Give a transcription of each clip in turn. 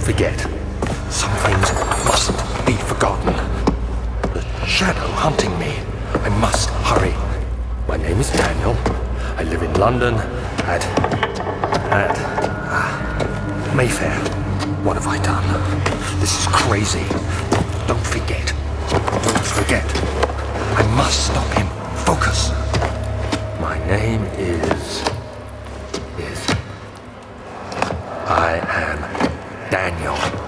forget. Some things mustn't be forgotten. The shadow hunting me. I must hurry. My name is Daniel. I live in London at Mayfair. What have I done? This is crazy. Don't forget. Don't forget. I must stop him. Focus. My name is... I am Daniel.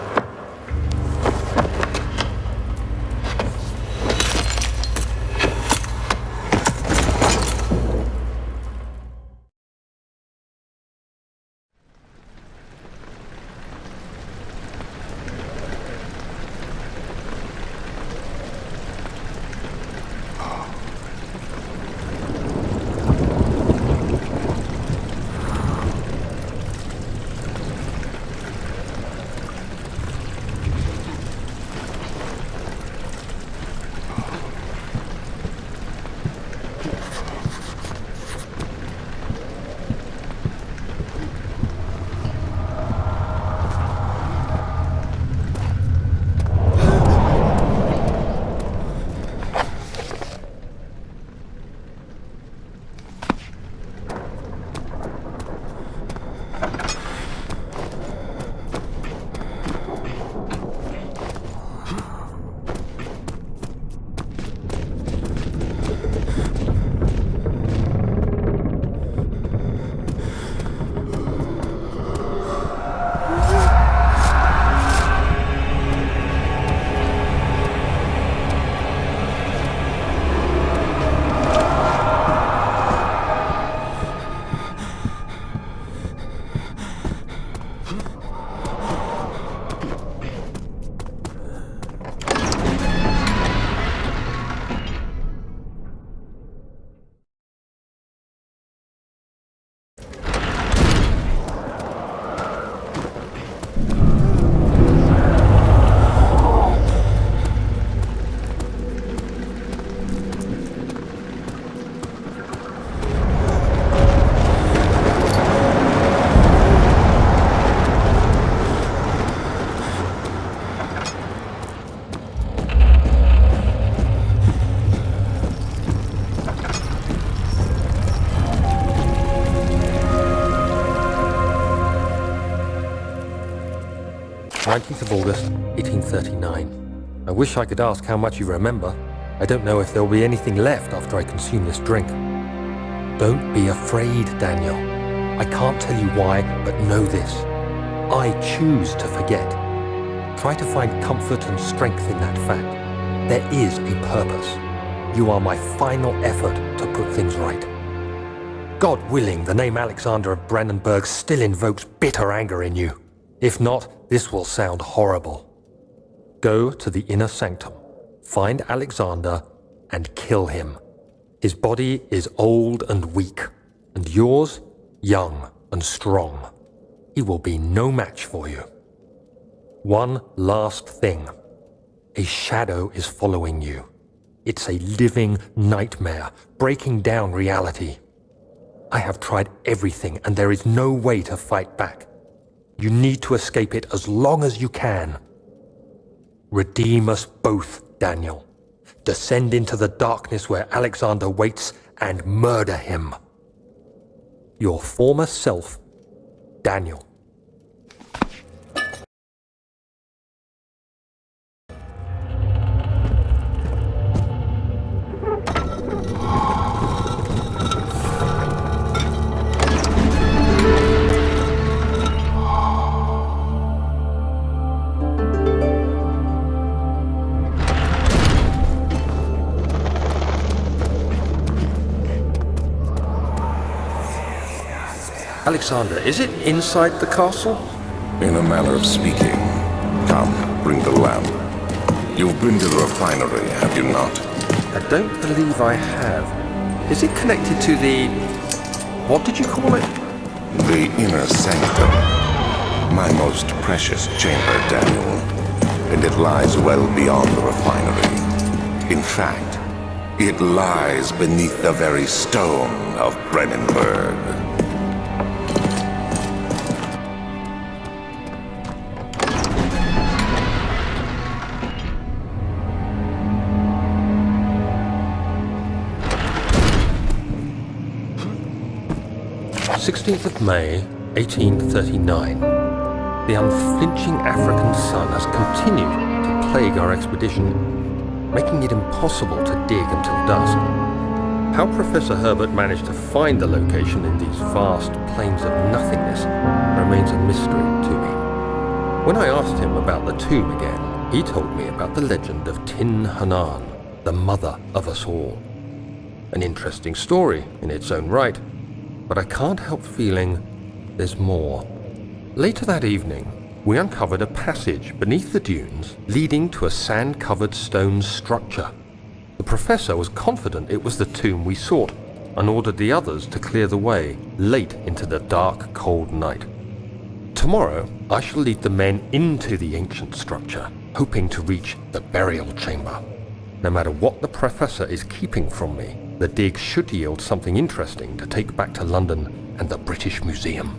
of August, 1839. I wish I could ask how much you remember. I don't know if there will be anything left after I consume this drink. Don't be afraid, Daniel. I can't tell you why, but know this. I choose to forget. Try to find comfort and strength in that fact. There is a purpose. You are my final effort to put things right. God willing, the name Alexander of Brandenburg still invokes bitter anger in you. If not, this will sound horrible. Go to the inner sanctum, find Alexander, and kill him. His body is old and weak, and yours, young and strong. He will be no match for you. One last thing. A shadow is following you. It's a living nightmare, breaking down reality. I have tried everything, and there is no way to fight back. You need to escape it as long as you can. Redeem us both, Daniel. Descend into the darkness where Alexander waits and murder him. Your former self, Daniel. Alexander, is it inside the castle? In a manner of speaking. Come, bring the lamp. You've been to the refinery, have you not? I don't believe I have. Is it connected to the... what did you call it? The inner sanctum. My most precious chamber, Daniel. And it lies well beyond the refinery. In fact, it lies beneath the very stone of Brandenburg. 16th of May, 1839. The unflinching African sun has continued to plague our expedition, making it impossible to dig until dusk. How Professor Herbert managed to find the location in these vast plains of nothingness remains a mystery to me. When I asked him about the tomb again, he told me about the legend of Tin Hanan, the mother of us all. An interesting story in its own right, but I can't help feeling there's more. Later that evening, we uncovered a passage beneath the dunes leading to a sand-covered stone structure. The professor was confident it was the tomb we sought and ordered the others to clear the way late into the dark, cold night. Tomorrow, I shall lead the men into the ancient structure, hoping to reach the burial chamber. No matter what the professor is keeping from me, the dig should yield something interesting to take back to London and the British Museum.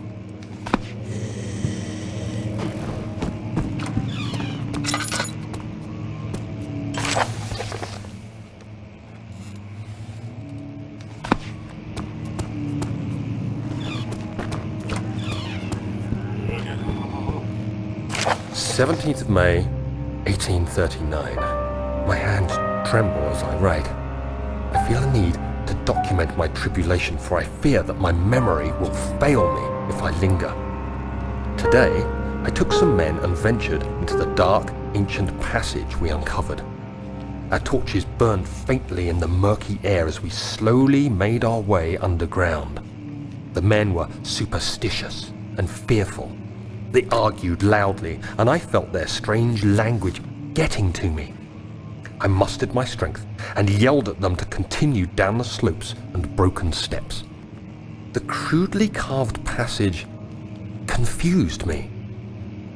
"17th of May, 1839. My hands tremble as I write. I feel a need to document my tribulation, for I fear that my memory will fail me if I linger. Today, I took some men and ventured into the dark, ancient passage we uncovered. Our torches burned faintly in the murky air as we slowly made our way underground. The men were superstitious and fearful. They argued loudly, and I felt their strange language getting to me. I mustered my strength and yelled at them to continue down the slopes and broken steps. The crudely carved passage confused me.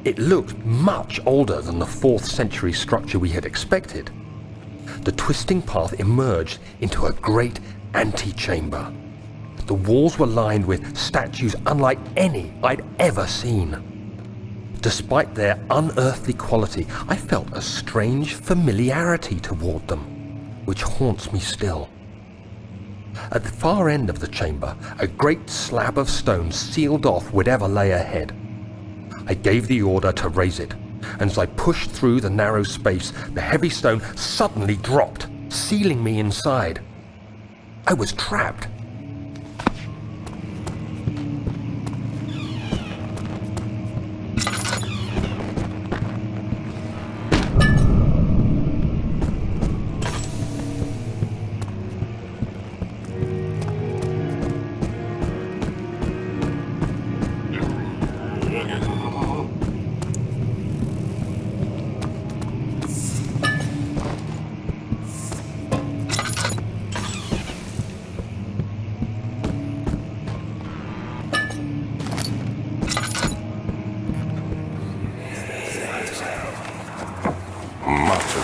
It looked much older than the 4th century structure we had expected. The twisting path emerged into a great antechamber. The walls were lined with statues unlike any I'd ever seen. Despite their unearthly quality, I felt a strange familiarity toward them, which haunts me still. At the far end of the chamber, a great slab of stone sealed off whatever lay ahead. I gave the order to raise it, and as I pushed through the narrow space, the heavy stone suddenly dropped, sealing me inside. I was trapped.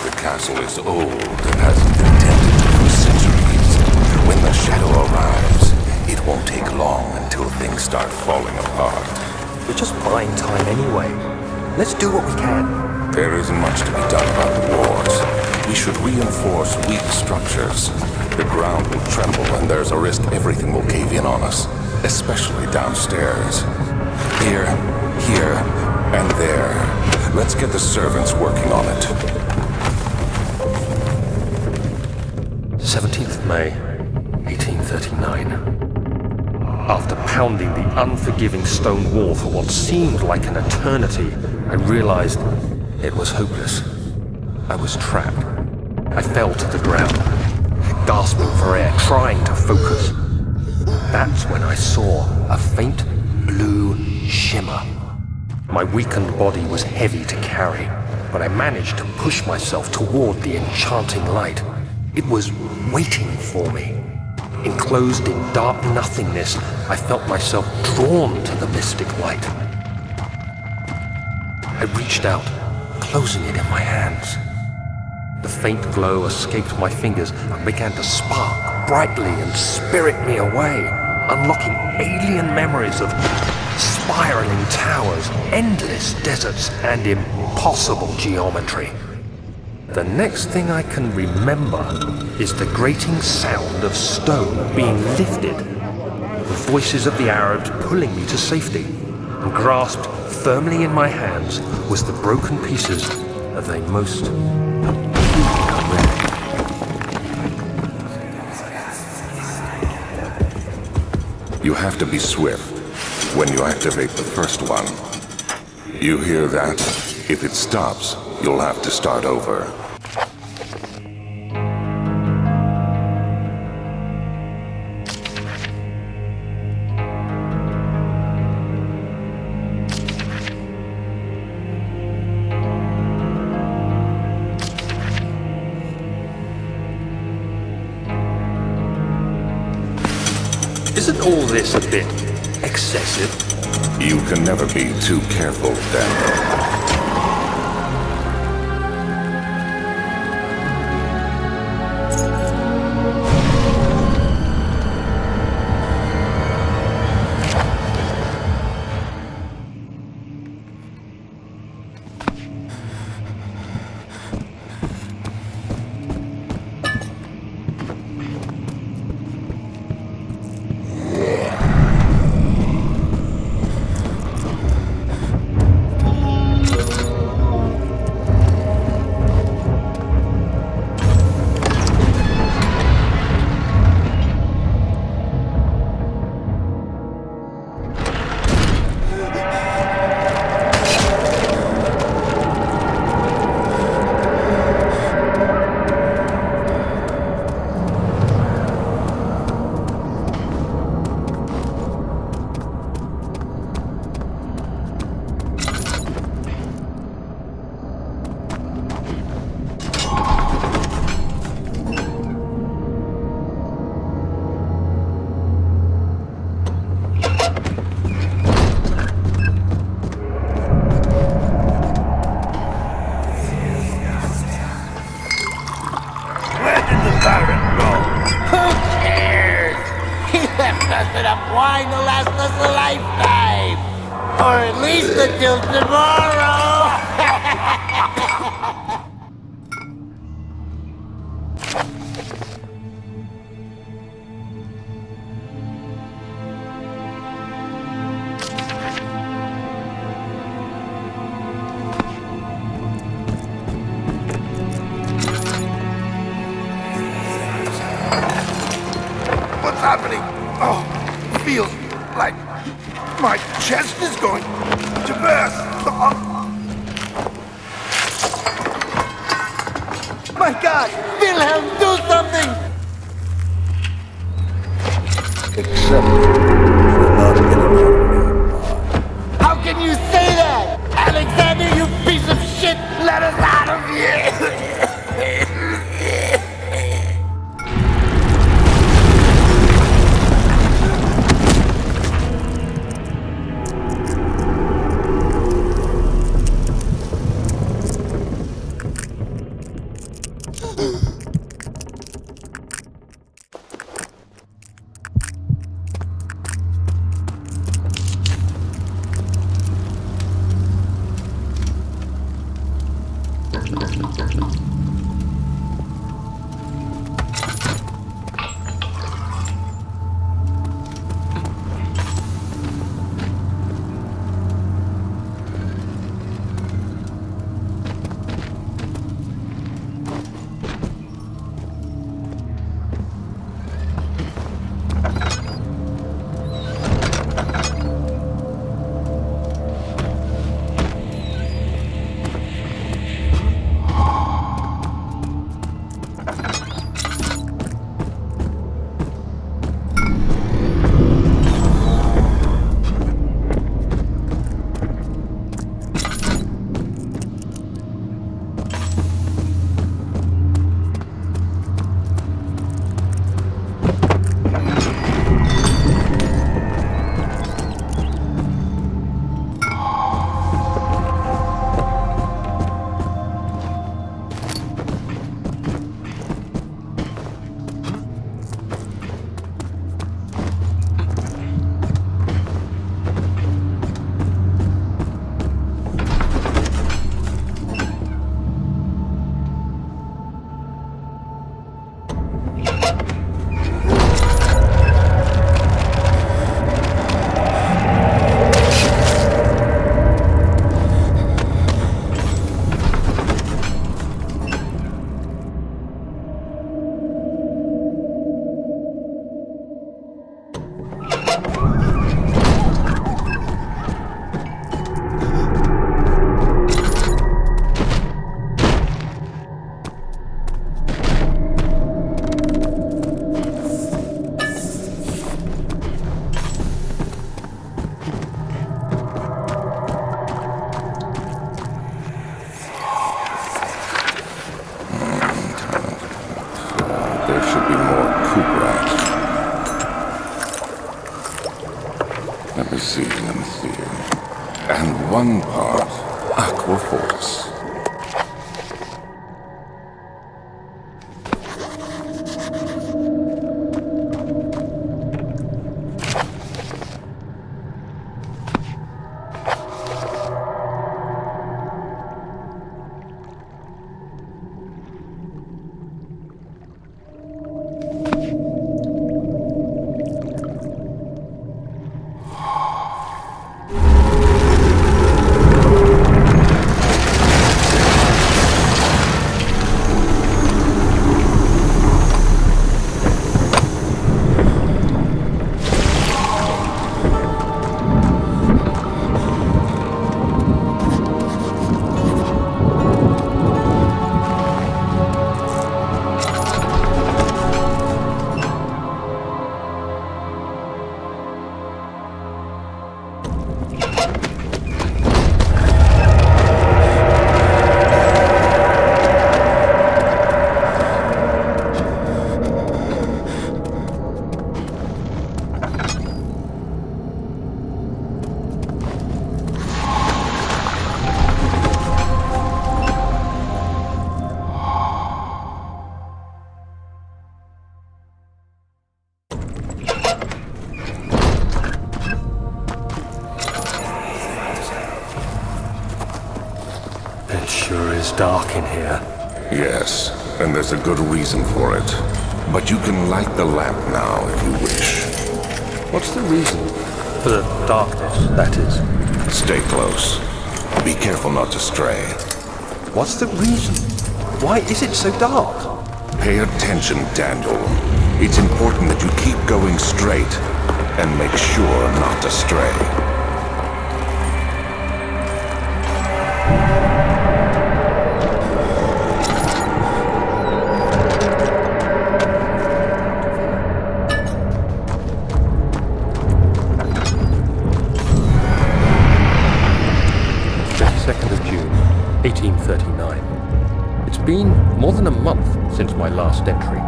The castle is old and hasn't been tended for centuries. When the shadow arrives, it won't take long until things start falling apart. We're just buying time anyway. Let's do what we can. There isn't much to be done about the walls. We should reinforce weak structures. The ground will tremble and there's a risk everything will cave in on us, especially downstairs. Here, and there. Let's get the servants working on it. 17th of May, 1839. After pounding the unforgiving stone wall for what seemed like an eternity, I realized it was hopeless. I was trapped. I fell to the ground, gasping for air, trying to focus. That's when I saw a faint blue shimmer. My weakened body was heavy to carry, but I managed to push myself toward the enchanting light. It was waiting for me. Enclosed in dark nothingness, I felt myself drawn to the mystic light. I reached out, closing it in my hands. The faint glow escaped my fingers and began to spark brightly and spirit me away, unlocking alien memories of spiraling towers, endless deserts, and impossible geometry. The next thing I can remember is the grating sound of stone being lifted. the voices of the Arabs pulling me to safety, and grasped firmly in my hands was the broken pieces of a most peculiar relic. You have to be swift when you activate the first one. You hear that? If it stops, you'll have to start over. Isn't all this a bit excessive? You can never be too careful, Daniel. Enough wine to last us a lifetime! Or at least until tomorrow! What's happening? Oh, feels like my chest is going to burst. My God! Wilhelm, do something! Except you're not getting out of here. How can you say that? Alexander, you piece of shit! Let us out of here! And one part aqua force. It sure is dark in here. Yes, and there's a good reason for it. But you can light the lamp now if you wish. What's the reason? For the darkness, that is. Stay close. Be careful not to stray. What's the reason? Why is it so dark? Pay attention, Daniel. It's important that you keep going straight and make sure not to stray. June 1839. It's been more than a month since my last entry.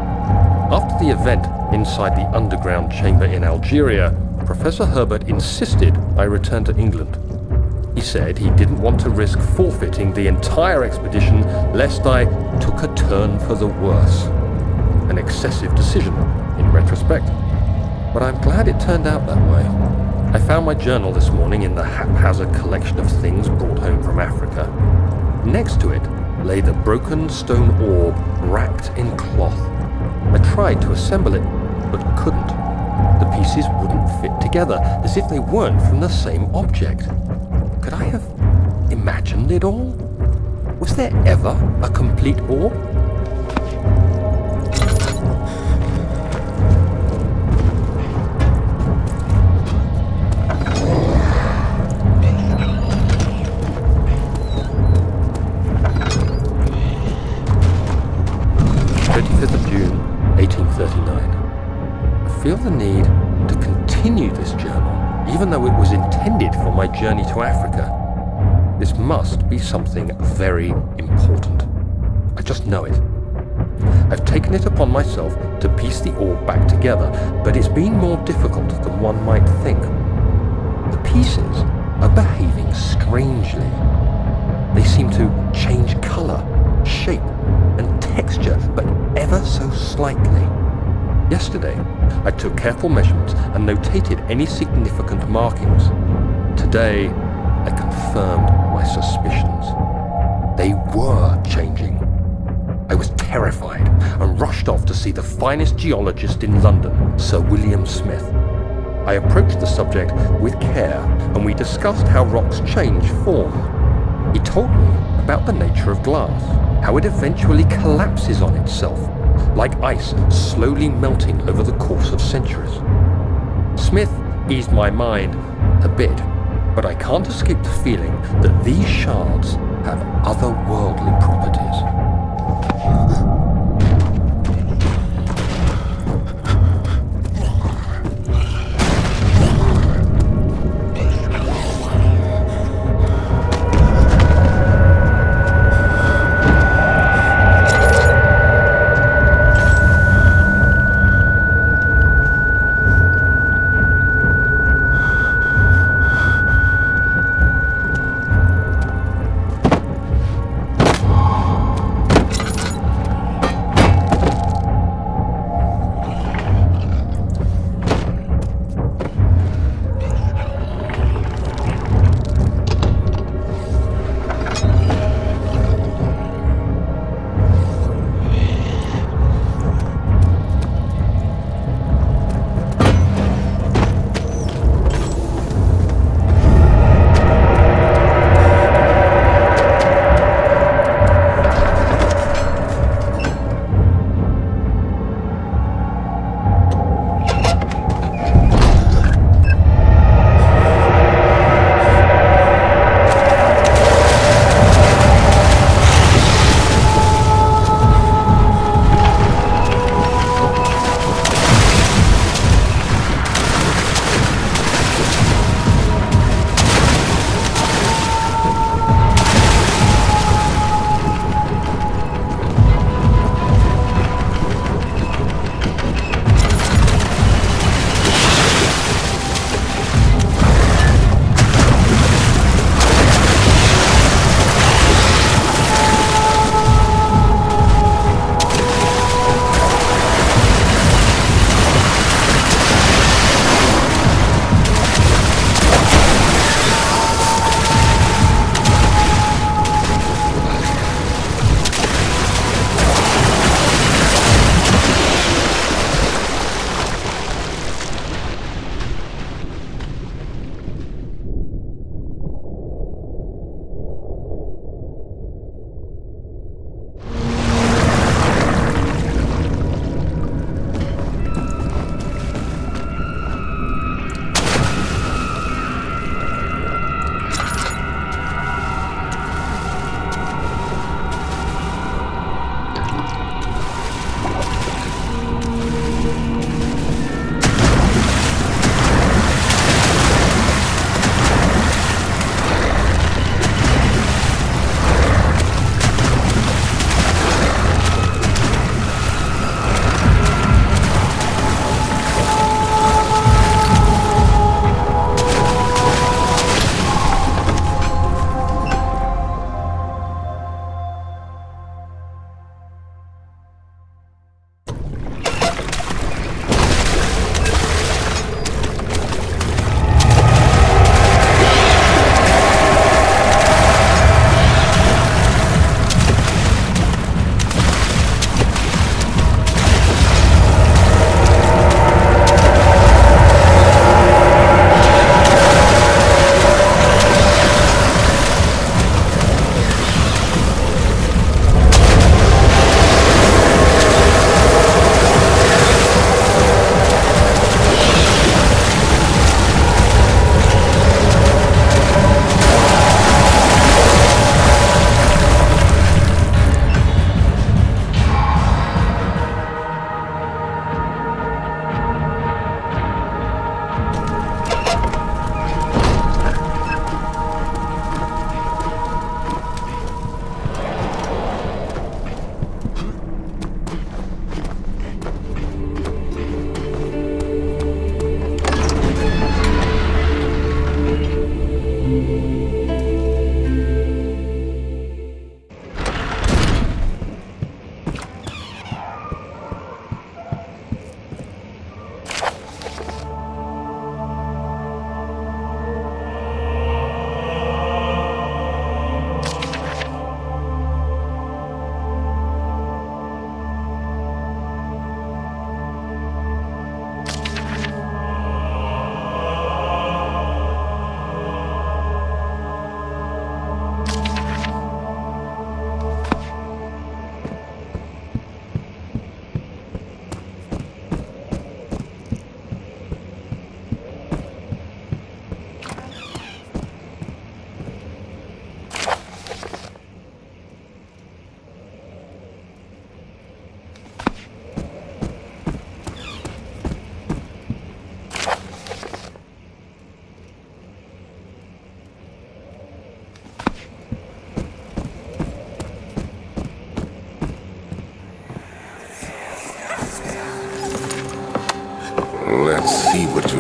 After the event inside the underground chamber in Algeria, Professor Herbert insisted I return to England. He said he didn't want to risk forfeiting the entire expedition lest I took a turn for the worse. An excessive decision, in retrospect. But I'm glad it turned out that way. I found my journal this morning in the haphazard collection of things brought home from Africa. Next to it lay the broken stone orb wrapped in cloth. I tried to assemble it, but couldn't. The pieces wouldn't fit together, as if they weren't from the same object. Could I have imagined it all? Was there ever a complete orb? June 1839. I feel the need to continue this journal, even though it was intended for my journey to Africa. This must be something very important. I just know it. I've taken it upon myself to piece the orb back together, but it's been more difficult than one might think. The pieces are behaving strangely. They seem to change color, shape, and texture, but ever so slightly. Yesterday, I took careful measurements and notated any significant markings. Today, I confirmed my suspicions. They were changing. I was terrified and rushed off to see the finest geologist in London, Sir William Smith. I approached the subject with care and we discussed how rocks change form. He told me about the nature of glass, how it eventually collapses on itself, like ice slowly melting over the course of centuries. Smith eased my mind a bit, but I can't escape the feeling that these shards have otherworldly properties.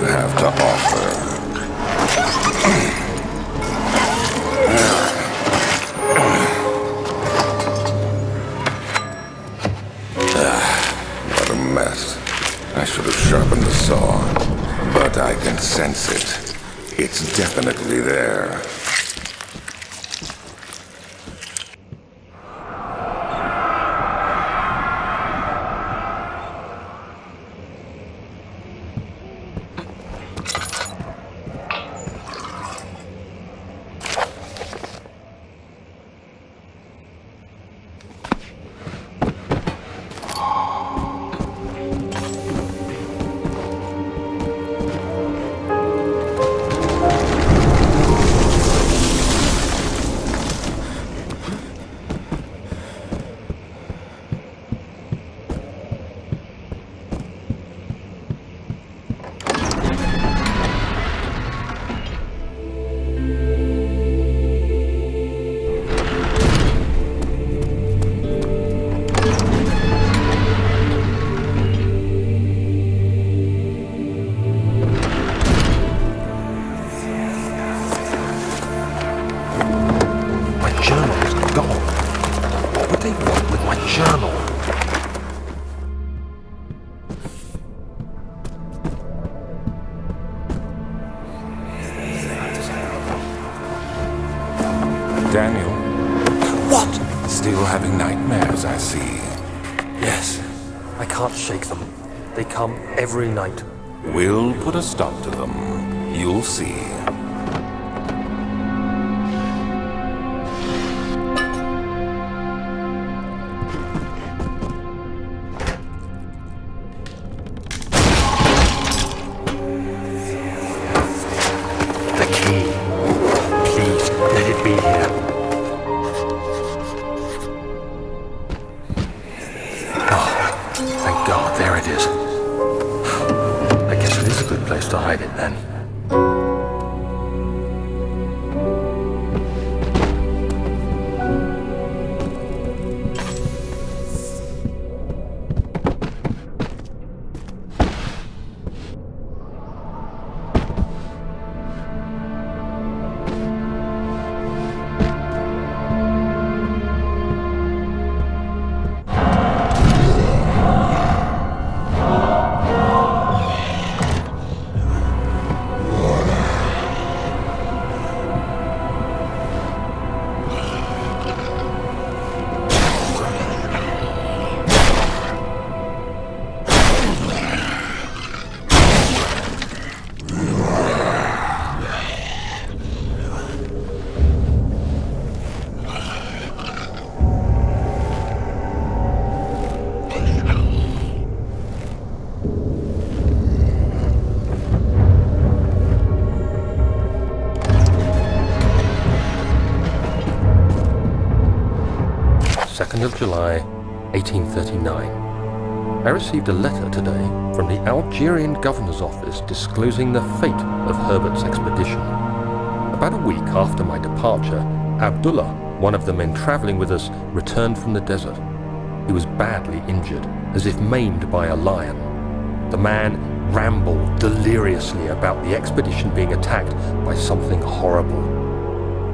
have to offer. What a mess. I should have sharpened the saw, but I can sense it. It's definitely there. Daniel? What? Still having nightmares, I see. Yes. I can't shake them. They come every night. We'll put a stop to them. You'll see. The key. Please, let it be here. Oh, thank God, there it is. I guess it is a good place to hide it then. Of July, 1839. I received a letter today from the Algerian governor's office disclosing the fate of Herbert's expedition. About a week after my departure, Abdullah, one of the men traveling with us, returned from the desert. He was badly injured, as if maimed by a lion. The man rambled deliriously about the expedition being attacked by something horrible.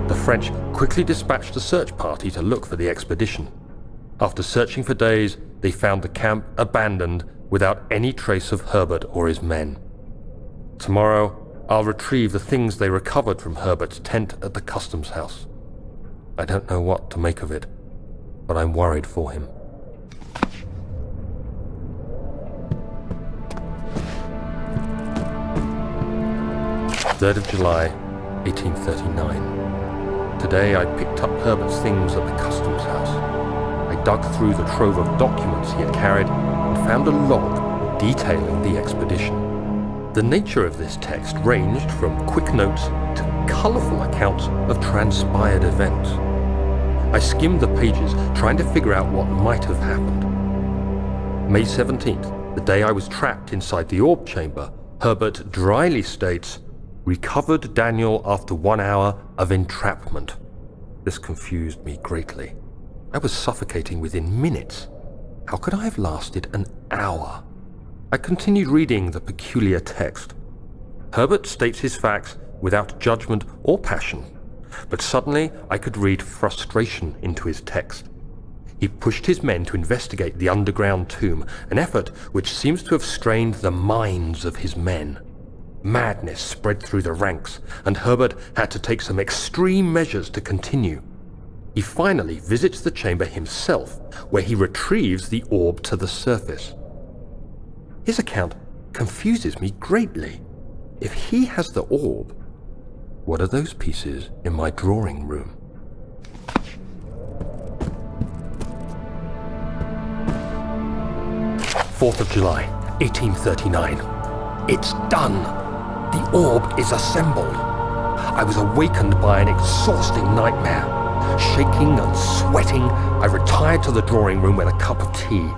The French quickly dispatched a search party to look for the expedition. After searching for days, they found the camp abandoned without any trace of Herbert or his men. Tomorrow, I'll retrieve the things they recovered from Herbert's tent at the customs house. I don't know what to make of it, but I'm worried for him. Third of July, 1839. Today I picked up Herbert's things at the customs house. I dug through the trove of documents he had carried and found a log detailing the expedition. The nature of this text ranged from quick notes to colourful accounts of transpired events. I skimmed the pages trying to figure out what might have happened. May 17th, the day I was trapped inside the orb chamber, Herbert dryly states, "Recovered Daniel after 1 hour of entrapment." This confused me greatly. I was suffocating within minutes. How could I have lasted an hour? I continued reading the peculiar text. Herbert states his facts without judgment or passion, but suddenly I could read frustration into his text. He pushed his men to investigate the underground tomb, an effort which seems to have strained the minds of his men. Madness spread through the ranks, and Herbert had to take some extreme measures to continue. He finally visits the chamber himself, where he retrieves the orb to the surface. His account confuses me greatly. If he has the orb, what are those pieces in my drawing room? July 4th, 1839. It's done! The orb is assembled. I was awakened by an exhausting nightmare. Shaking and sweating, I retired to the drawing room with a cup of tea.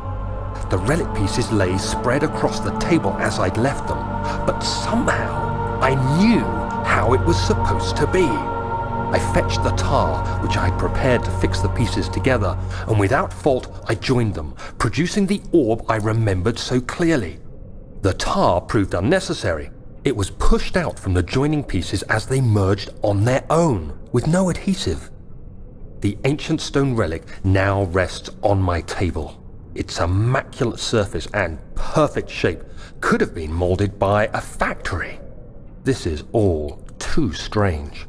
The relic pieces lay spread across the table as I'd left them, but somehow I knew how it was supposed to be. I fetched the tar, which I had prepared to fix the pieces together, and without fault I joined them, producing the orb I remembered so clearly. The tar proved unnecessary. It was pushed out from the joining pieces as they merged on their own, with no adhesive. The ancient stone relic now rests on my table. Its immaculate surface and perfect shape could have been molded by a factory. This is all too strange.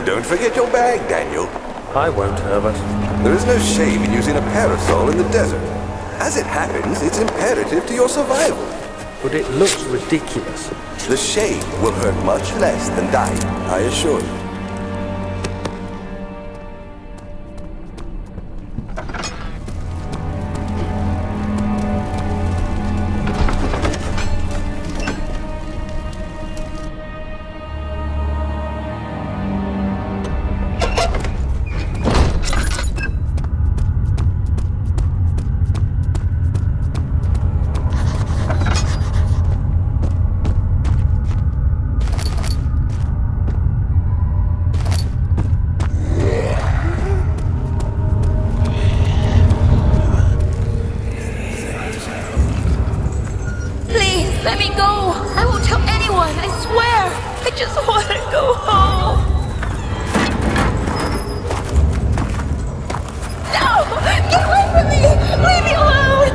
Don't forget your bag, Daniel. I won't, Herbert. There is no shame in using a parasol in the desert. As it happens, it's imperative to your survival. But it looks ridiculous. The shade will hurt much less than dying, I assure you. Let me go! I won't tell anyone, I swear! I just want to go home! No! Get away from me! Leave me alone!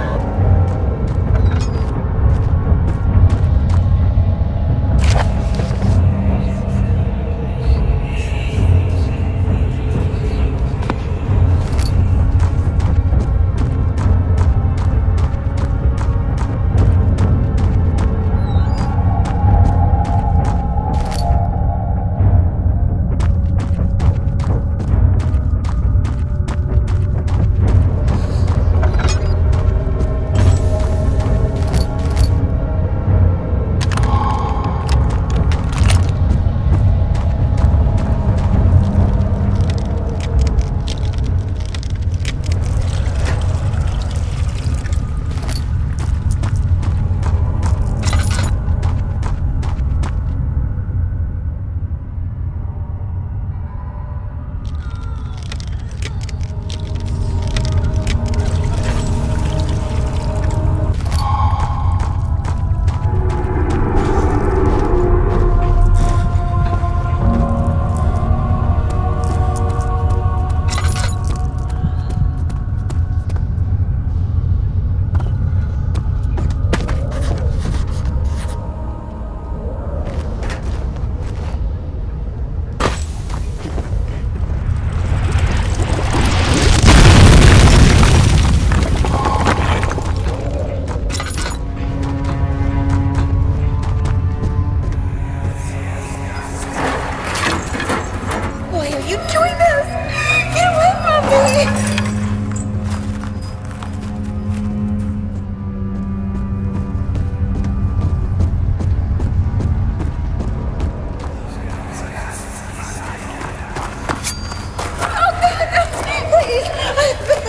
Please, I beg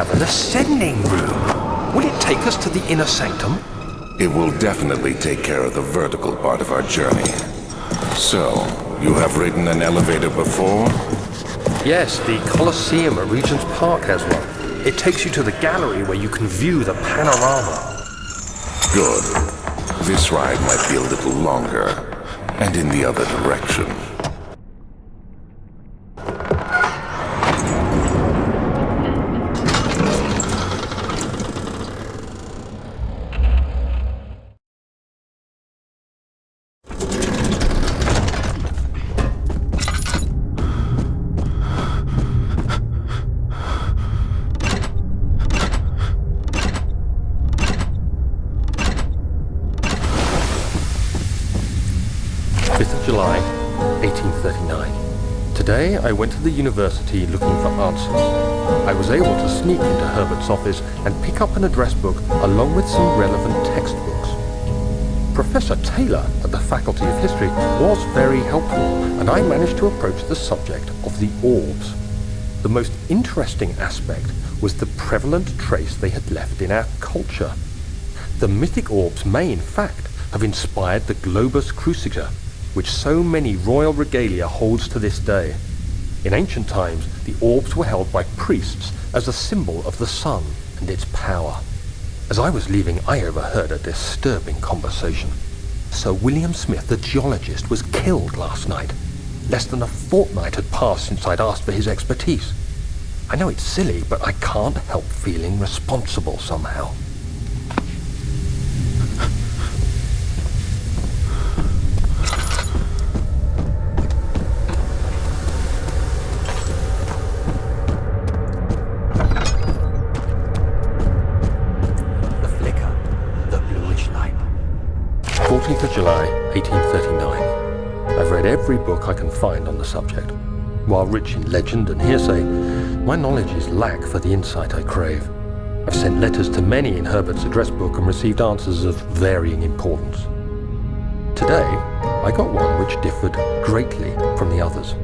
have an ascending room. Will it take us to the inner sanctum? It will definitely take care of the vertical part of our journey. So, you have ridden an elevator before? Yes, the Colosseum at Regent's Park has one. It takes you to the gallery where you can view the panorama. Good. This ride might be a little longer, and in the other direction. July 1839. Today I went to the university looking for answers. I was able to sneak into Herbert's office and pick up an address book along with some relevant textbooks. Professor Taylor at the Faculty of History was very helpful, and I managed to approach the subject of the orbs. The most interesting aspect was the prevalent trace they had left in our culture. The mythic orbs may in fact have inspired the globus cruciger, which so many royal regalia holds to this day. In ancient times, the orbs were held by priests as a symbol of the sun and its power. As I was leaving, I overheard a disturbing conversation. Sir William Smith, the geologist, was killed last night. Less than a fortnight had passed since I'd asked for his expertise. I know it's silly, but I can't help feeling responsible somehow. July 1839. I've read every book I can find on the subject. While rich in legend and hearsay, my knowledge is lack for the insight I crave. I've sent letters to many in Herbert's address book and received answers of varying importance. Today, I got one which differed greatly from the others.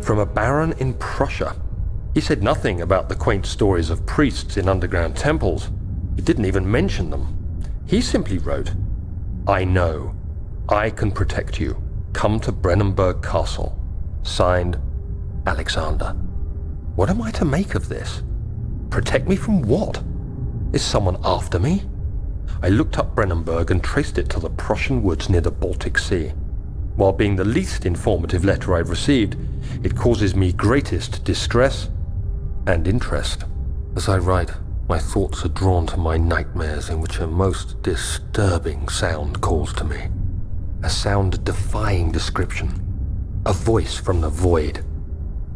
From a baron in Prussia. He said nothing about the quaint stories of priests in underground temples. He didn't even mention them. He simply wrote, I know. I can protect you. Come to Brennenburg Castle. Signed, Alexander. What am I to make of this? Protect me from what? Is someone after me? I looked up Brennenburg and traced it to the Prussian woods near the Baltic Sea. While being the least informative letter I've received, it causes me greatest distress and interest. As I write, my thoughts are drawn to my nightmares in which a most disturbing sound calls to me. A sound defying description. A voice from the void.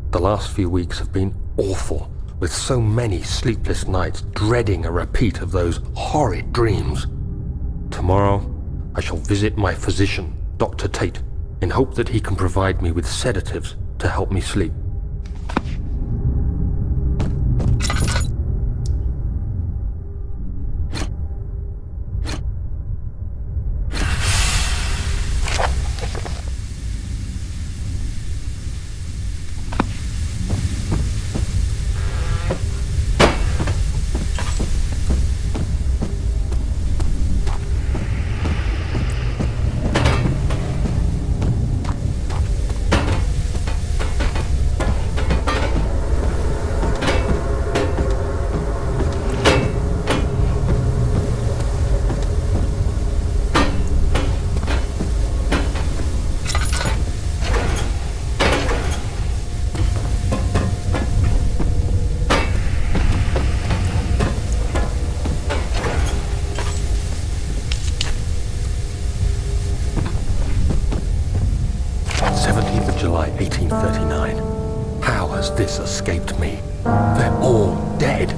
The last few weeks have been awful, with so many sleepless nights dreading a repeat of those horrid dreams. Tomorrow, I shall visit my physician, Dr. Tate, in hope that he can provide me with sedatives to help me sleep. July 1839. How has this escaped me? They're all dead.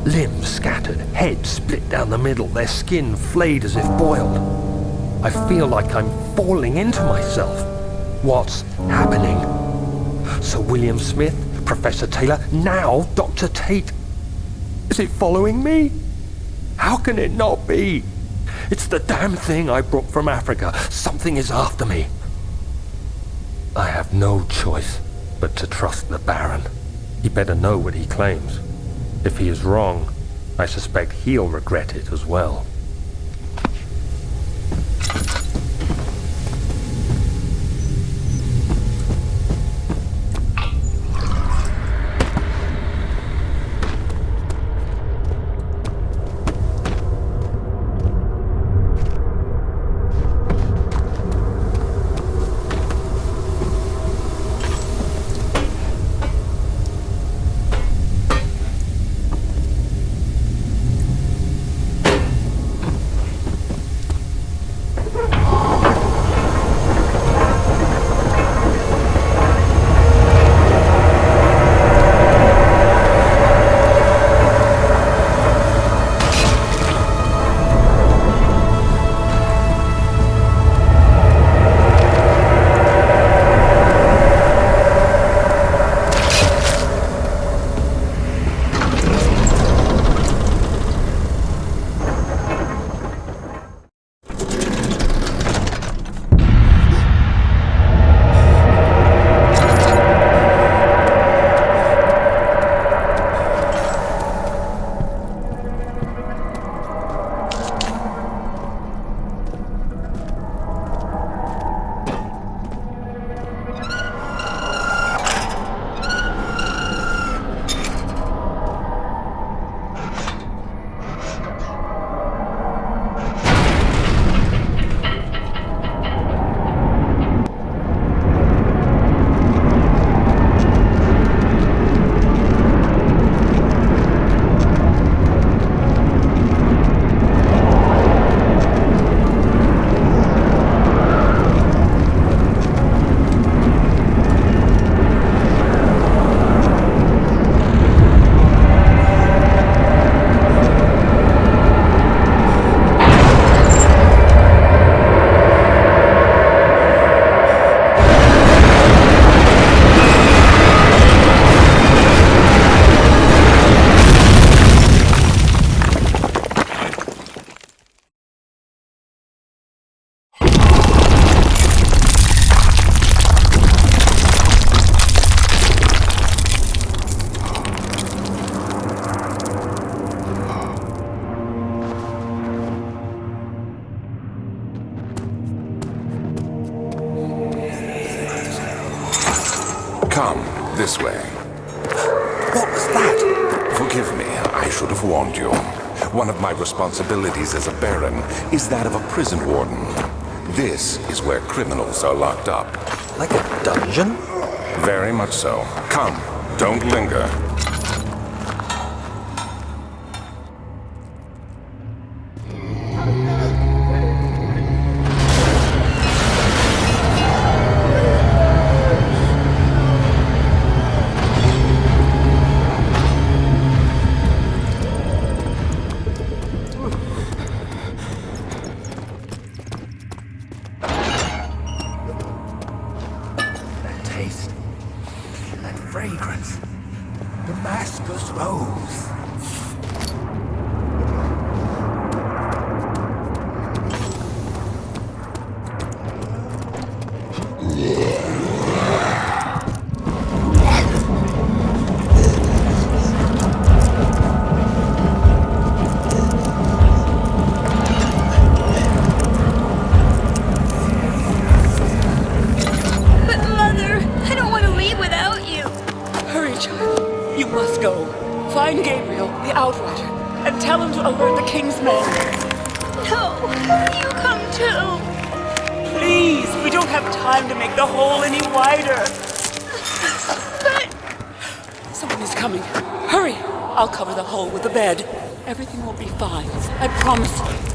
Limbs scattered, heads split down the middle, their skin flayed as if boiled. I feel like I'm falling into myself. What's happening? Sir William Smith, Professor Taylor, now Dr. Tate. Is it following me? How can it not be? It's the damn thing I brought from Africa. Something is after me. I have no choice but to trust the Baron. He better know what he claims. If he is wrong, I suspect he'll regret it as well. Come, this way. What was that? Forgive me, I should have warned you. One of my responsibilities as a Baron is that of a prison warden. This is where criminals are locked up. Like a dungeon? Very much so. Come, don't linger. Fragrance. Damascus rose. You must go. Find Gabriel, the Outrider, and tell him to alert the King's men. No, you come too. Please, we don't have time to make the hole any wider. But... Someone is coming. Hurry! I'll cover the hole with the bed. Everything will be fine. I promise you.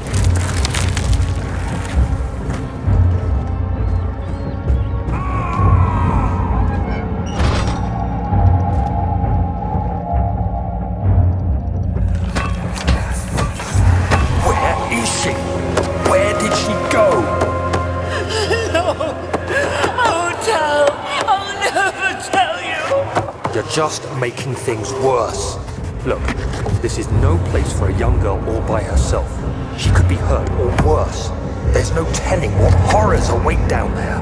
Just making things worse. Look, this is no place for a young girl all by herself. She could be hurt or worse. There's no telling what horrors await down there.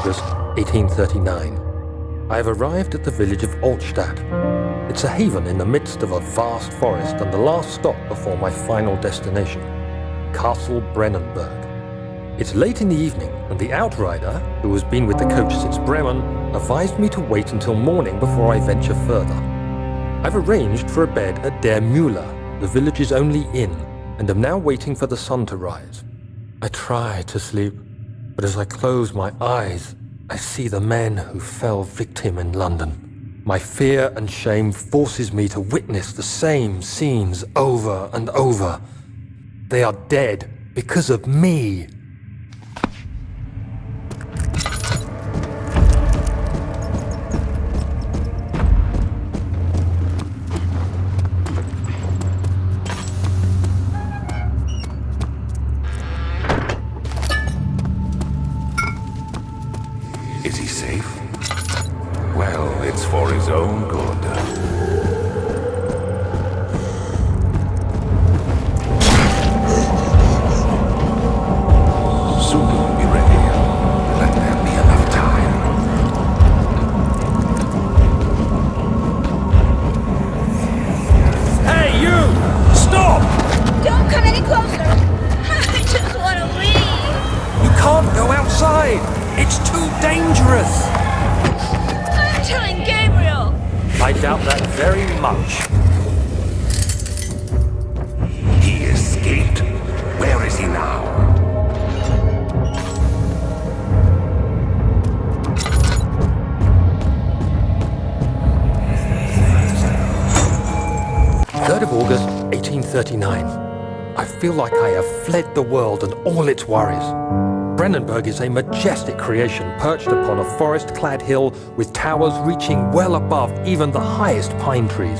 August, 1839. I have arrived at the village of Altstadt. It's a haven in the midst of a vast forest and the last stop before my final destination, Castle Brennenburg. It's late in the evening, and the outrider, who has been with the coach since Bremen, advised me to wait until morning before I venture further. I've arranged for a bed at Der Müller, the village's only inn, and am now waiting for the sun to rise. I try to sleep, but as I close my eyes, I see the men who fell victim in London. My fear and shame forces me to witness the same scenes over and over. They are dead because of me. Is he safe? Well, it's for his own good. Soon he'll be ready. Let there be enough time. Hey, you! Stop! Don't come any closer. I just want to leave. You can't go outside! It's too dangerous! I'm telling Gabriel. I doubt that very much. He escaped. Where is he now? August 1839. I feel like I have fled the world and all its worries. Brennenburg is a majestic creation perched upon a forest-clad hill with towers reaching well above even the highest pine trees.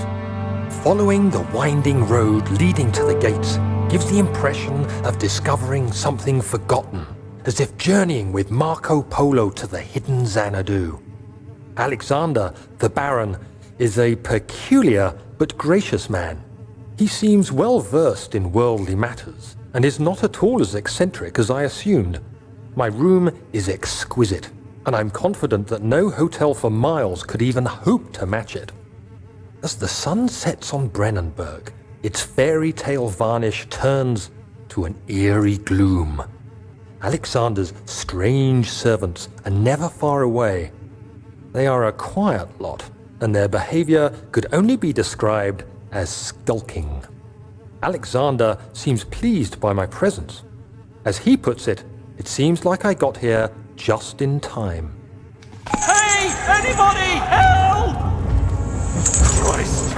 Following the winding road leading to the gates gives the impression of discovering something forgotten, as if journeying with Marco Polo to the hidden Xanadu. Alexander, the Baron, is a peculiar but gracious man. He seems well versed in worldly matters and is not at all as eccentric as I assumed. My room is exquisite, and I'm confident that no hotel for miles could even hope to match it. As the sun sets on Brennenburg, its fairy tale varnish turns to an eerie gloom. Alexander's strange servants are never far away. They are a quiet lot, and their behavior could only be described as skulking. Alexander seems pleased by my presence. As he puts it, it seems like I got here just in time. Hey! Anybody! Help! Christ! I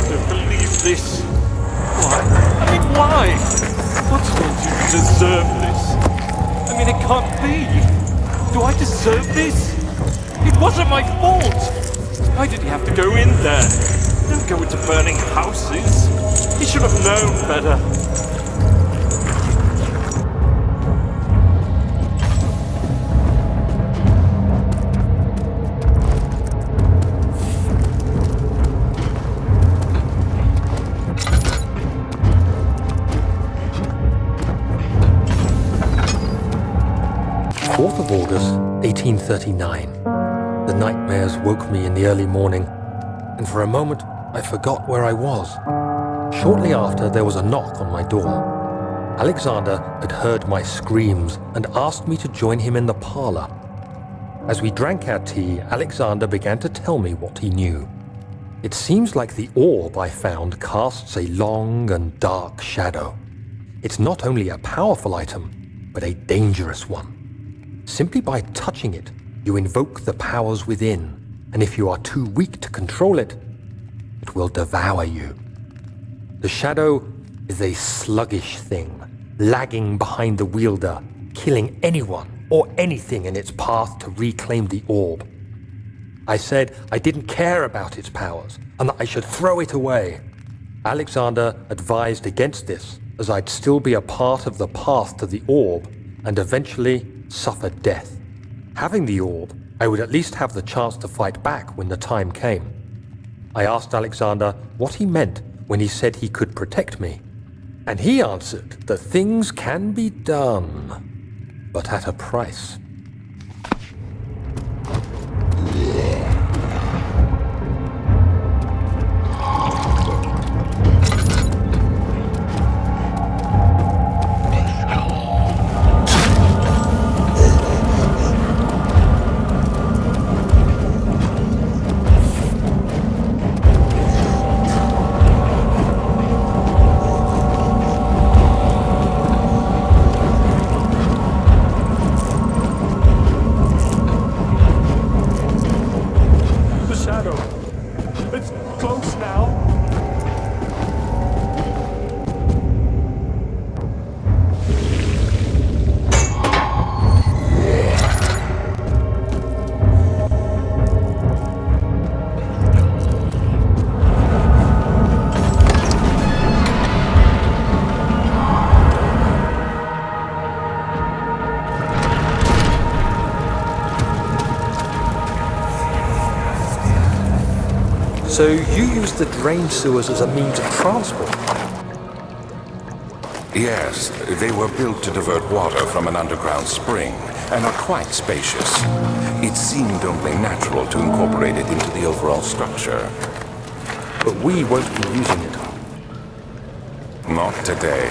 don't believe this. Why? I mean, why? What's going to deserve this? I mean, it can't be. Do I deserve this? It wasn't my fault. Why did he have to go in there? Don't go into burning houses. He should have known better. 4th of August, 1839. The nightmares woke me in the early morning, and for a moment I forgot where I was. Shortly after, there was a knock on my door. Alexander had heard my screams and asked me to join him in the parlor. As we drank our tea, Alexander began to tell me what he knew. It seems like the orb I found casts a long and dark shadow. It's not only a powerful item, but a dangerous one. Simply by touching it, you invoke the powers within, and if you are too weak to control it, it will devour you. The shadow is a sluggish thing, lagging behind the wielder, killing anyone or anything in its path to reclaim the orb. I said I didn't care about its powers, and that I should throw it away. Alexander advised against this, as I'd still be a part of the path to the orb, and eventually suffer death. Having the orb, I would at least have the chance to fight back when the time came. I asked Alexander what he meant when he said he could protect me, and he answered that things can be done, but at a price. now. So you use the drain sewers as a means of transport? Yes, they were built to divert water from an underground spring and are quite spacious. It seemed only natural to incorporate it into the overall structure. But we won't be using it. Not today.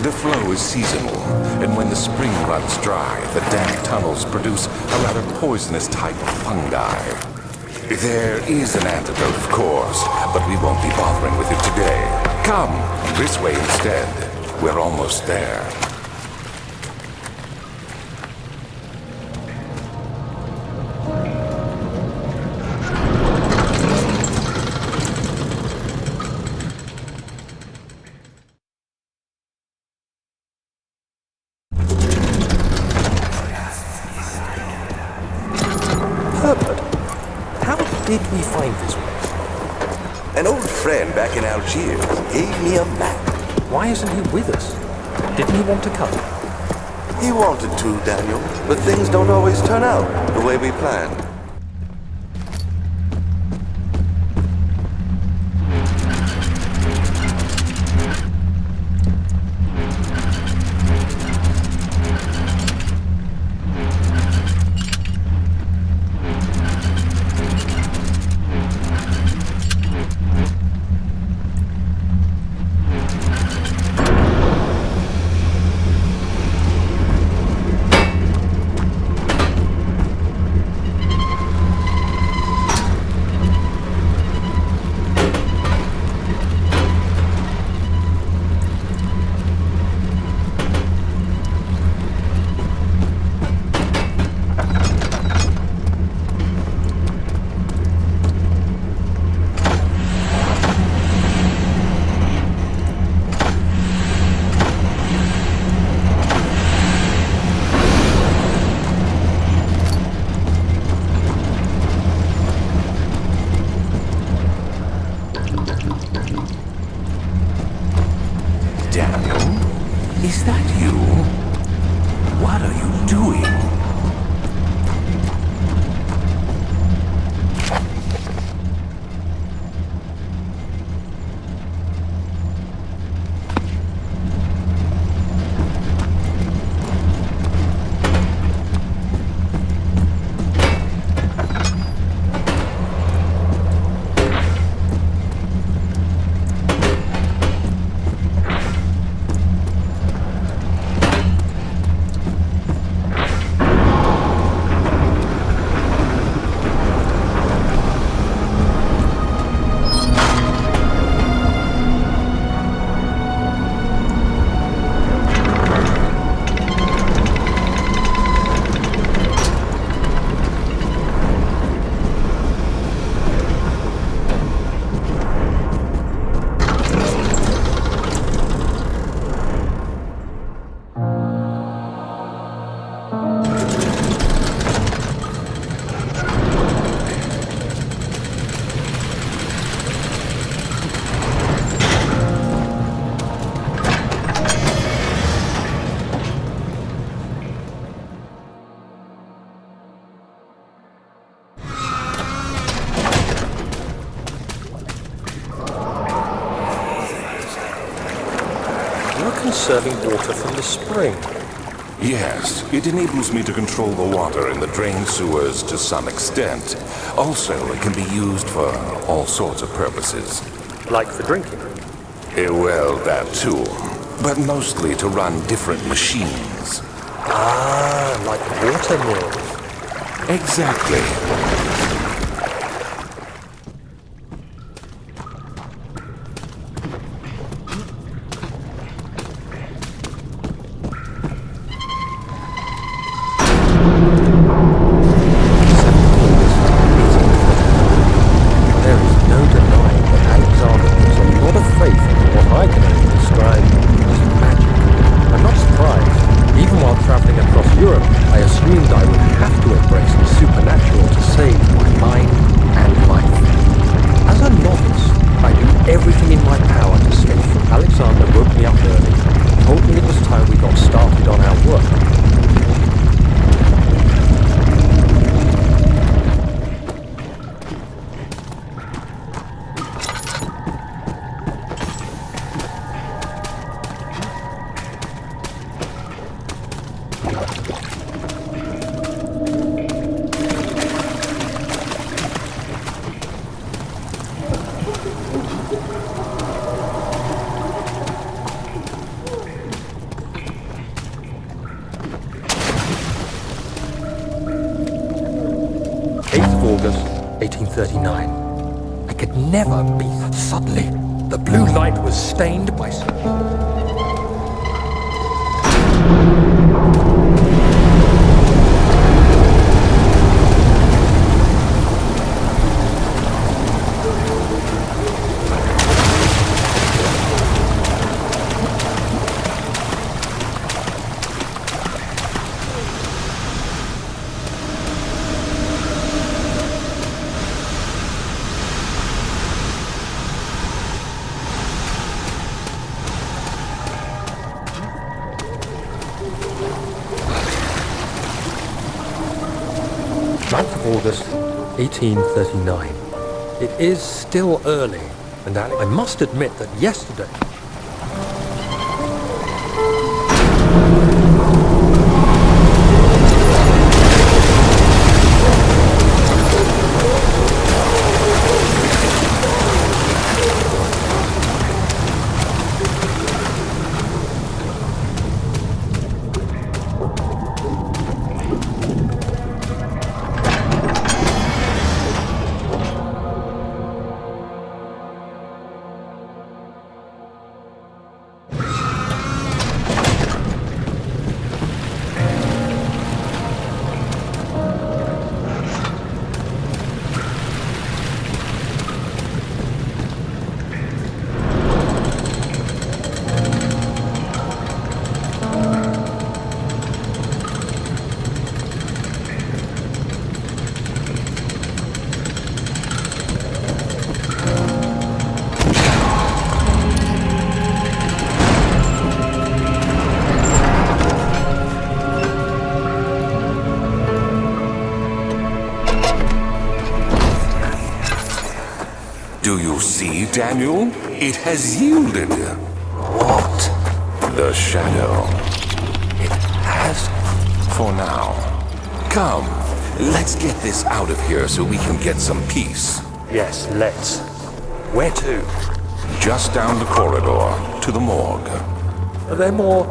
The flow is seasonal, and when the spring runs dry, the damp tunnels produce a rather poisonous type of fungi. There is an antidote, of course, but we won't be bothering with it today. Come, this way instead. We're almost there. Herbert, how did we find this place? An old friend back in Algiers gave me a map. Why isn't he with us? Didn't he want to come? He wanted to, Daniel, but things don't always turn out the way we planned. Is that you? What are you doing? Conserving water from the spring. Yes, it enables me to control the water in the drain sewers to some extent. Also, it can be used for all sorts of purposes. Like for drinking? Well, that too. But mostly to run different machines. Ah, like water mills. Exactly. There is no denying that me up early, told me it was time we got started on our work. August 1839. I could never be. Suddenly, the blue light was stained by. August 1839. It is still early, and I must admit that yesterday. Do you see, Daniel? It has yielded. What? The shadow. It has? For now. Come, let's get this out of here so we can get some peace. Yes, let's. Where to? Just down the corridor, to the morgue. Are there more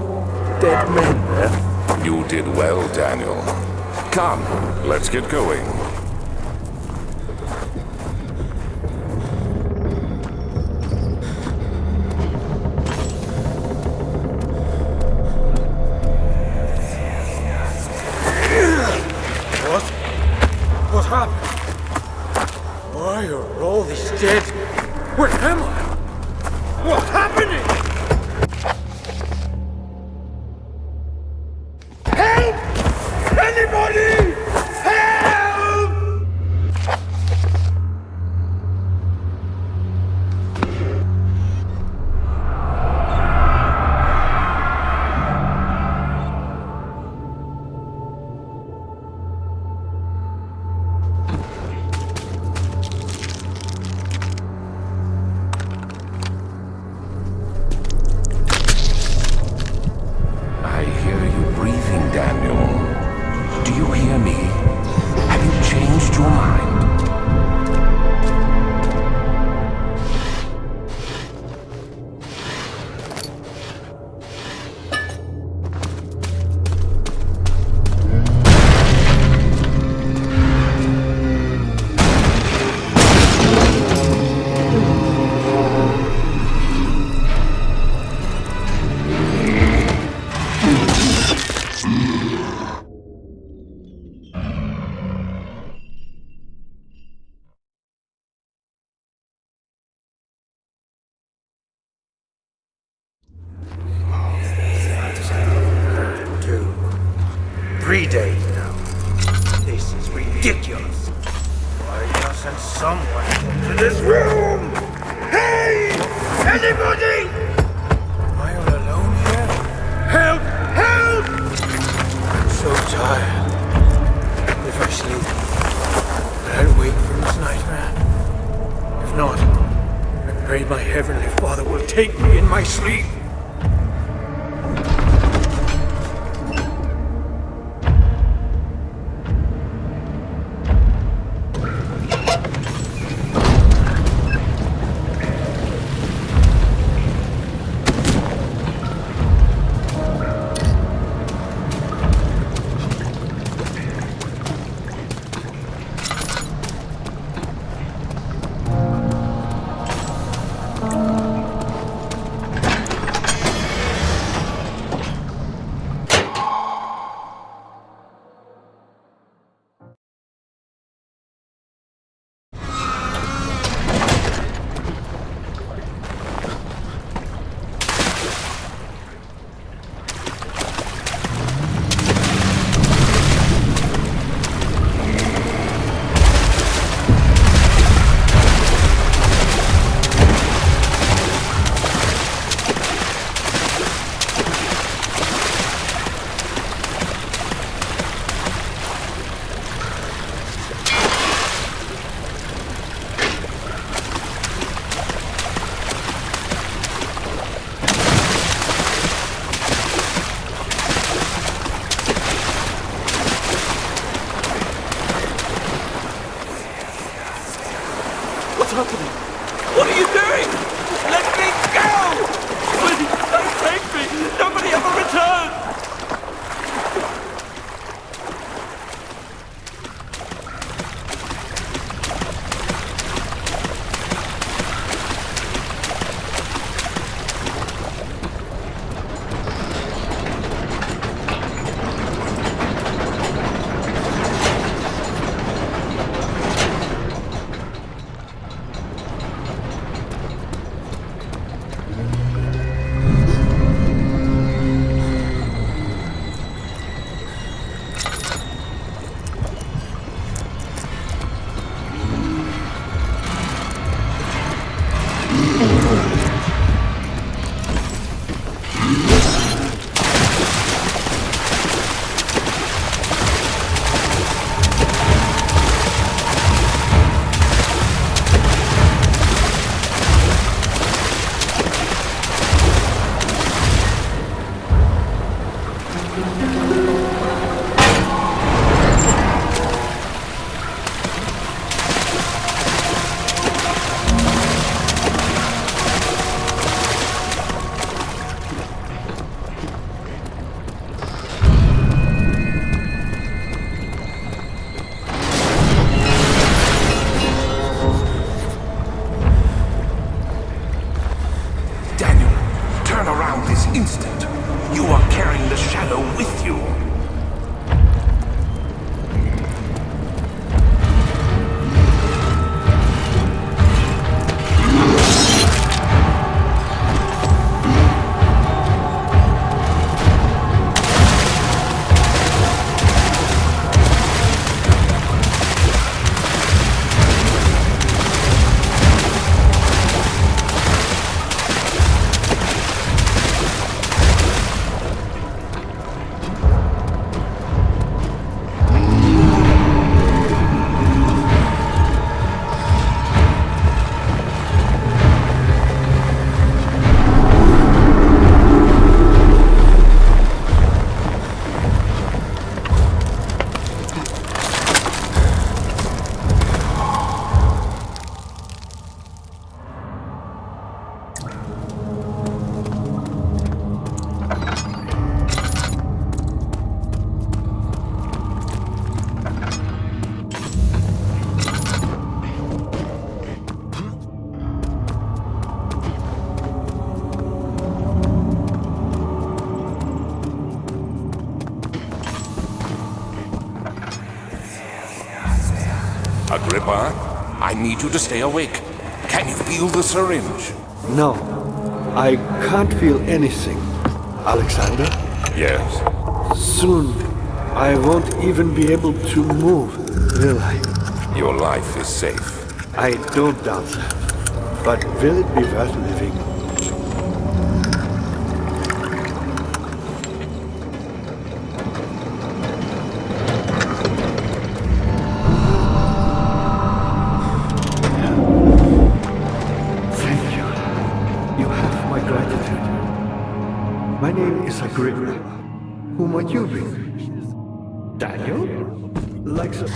dead men there? You did well, Daniel. Come, let's get going. What happened? Why are all these dead? Where am I? What's happening? Help! Anybody! Help! Three days now. This is ridiculous. Why doesn't someone get to this room? Hey! Anybody! Why so tired. If I sleep, I'd wake from this nightmare. If not, I pray my Heavenly Father will take me in my sleep. What's happening? What are you doing? Let me go! Please, don't take me! Nobody ever returns! Instant. You are carrying the shadow with you. Agrippa, I need you to stay awake. Can you feel the syringe? No, I can't feel anything. Alexander? Yes? Soon, I won't even be able to move, will I? Your life is safe. I don't doubt that. But will it be worth living? You have my gratitude. My name is Agrippa. Who might you be? Daniel? Like so.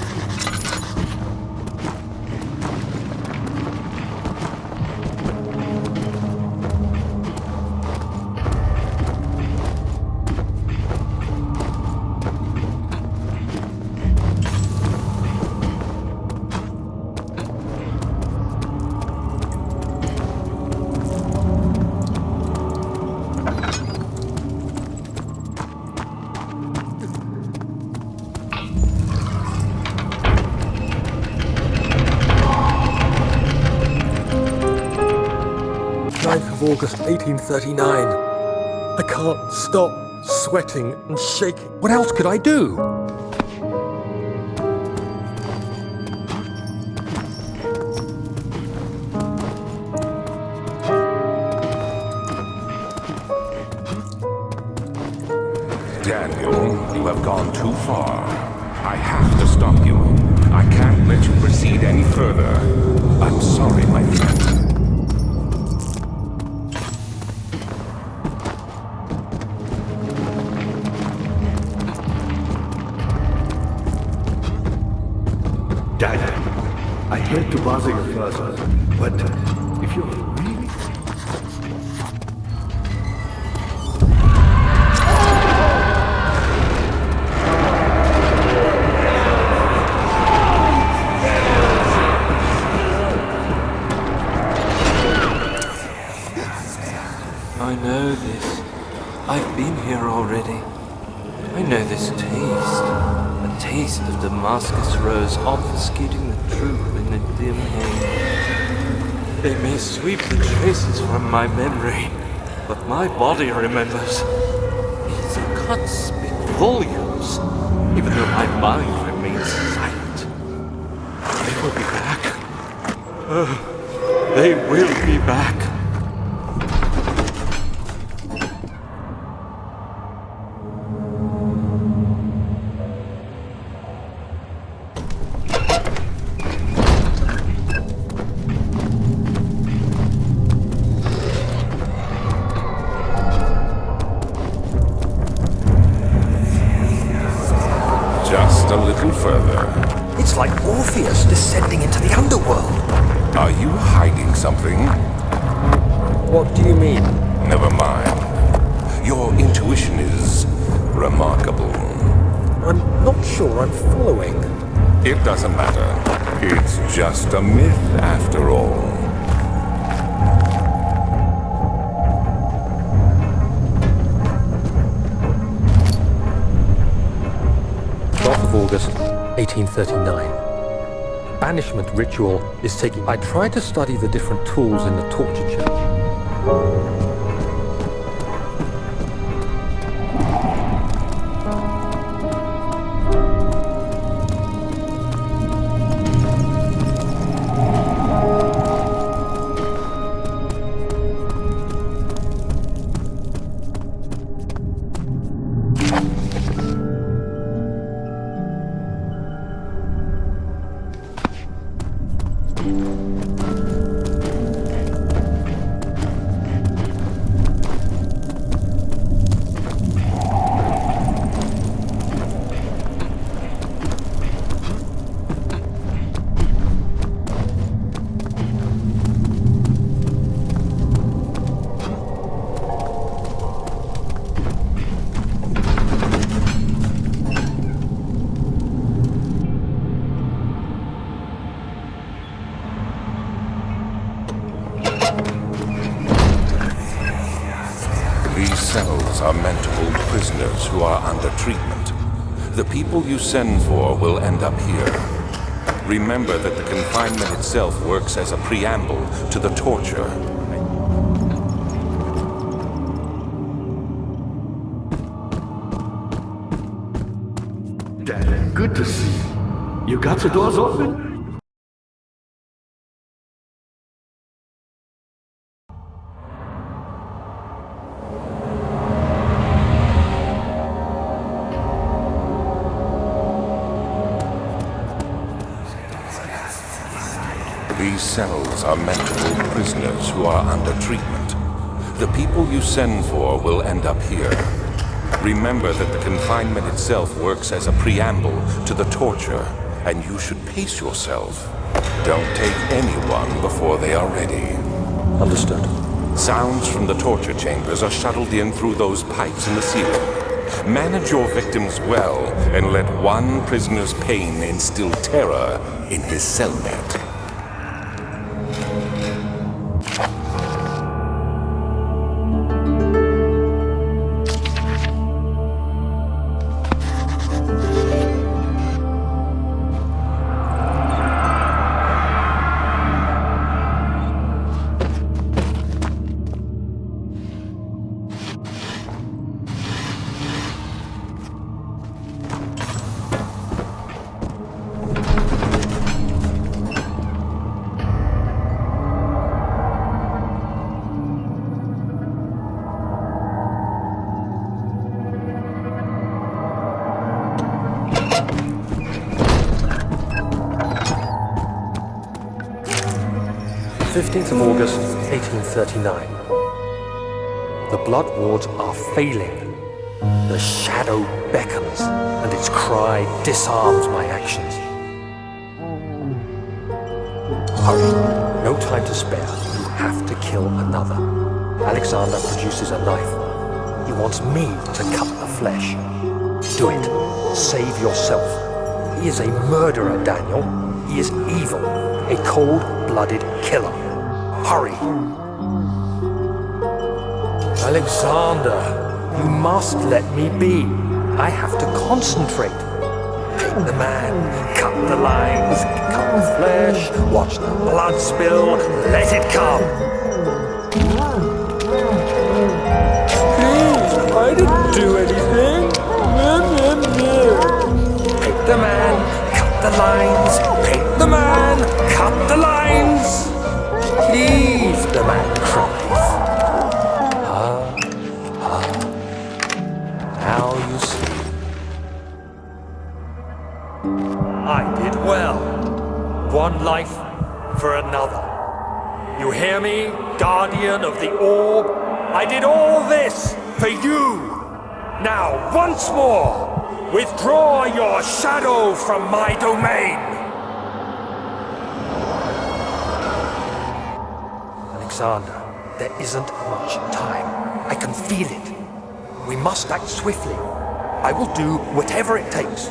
August 1839. I can't stop sweating and shaking. What else could I do? Daniel, you have gone too far. I have to stop you. I can't let you proceed any further. I'm sorry, my friend. Daniel, I hate to bother you further, but if you're really... I know this. I've been here already. I know this taste. A taste of Damascus rose obfuscating the truth in a dim haze. They may sweep the traces from my memory, but my body remembers. These cuts speak volumes, even though my mind remains silent. They will be back. Oh, they will be back. Just a little further. It's like Orpheus descending into the underworld. Are you hiding something? What do you mean? Never mind. Your intuition is remarkable. I'm not sure I'm following. It doesn't matter. It's just a myth after all. Of August 1839. Banishment ritual is taking... I tried to study the different tools in the torture chamber. These cells are meant to hold prisoners who are under treatment. The people you send for will end up here. Remember that the confinement itself works as a preamble to the torture. Dad, good to see you. You got the doors open? These cells are meant to hold prisoners who are under treatment. The people you send for will end up here. Remember that the confinement itself works as a preamble to the torture, and you should pace yourself. Don't take anyone before they are ready. Understood. Sounds from the torture chambers are shuttled in through those pipes in the ceiling. Manage your victims well, and let one prisoner's pain instill terror in his cellmate. August 1839. The blood wards are failing. The shadow beckons, and its cry disarms my actions. Hurry, no time to spare. You have to kill another. Alexander produces a knife. He wants me to cut the flesh. Do it. Save yourself. He is a murderer, Daniel. He is evil. A cold-blooded killer. Hurry! Alexander, you must let me be. I have to concentrate. Pick the man, cut the lines, cut the flesh, watch the blood spill, let it come. Please, I didn't do anything. Pick the man, cut the lines, pick the man, cut the lines. Please, the man cries. Now you see. I did well. One life for another. You hear me, guardian of the orb? I did all this for you. Now, once more, withdraw your shadow from my domain. Alexander, there isn't much time. I can feel it. We must act swiftly. I will do whatever it takes.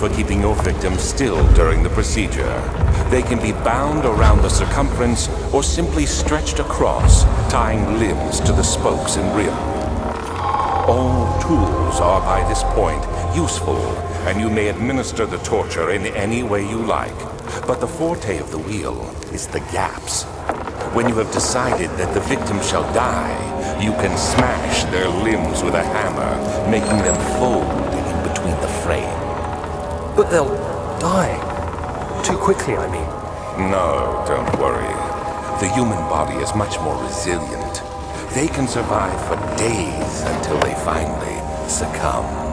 for keeping your victim still during the procedure. They can be bound around the circumference or simply stretched across, tying limbs to the spokes and rim. All tools are by this point useful, and you may administer the torture in any way you like. But the forte of the wheel is the gaps. When you have decided that the victim shall die, you can smash their limbs with a hammer, making them fold in between the frame. But they'll die. Too quickly, I mean. No, don't worry. The human body is much more resilient. They can survive for days until they finally succumb.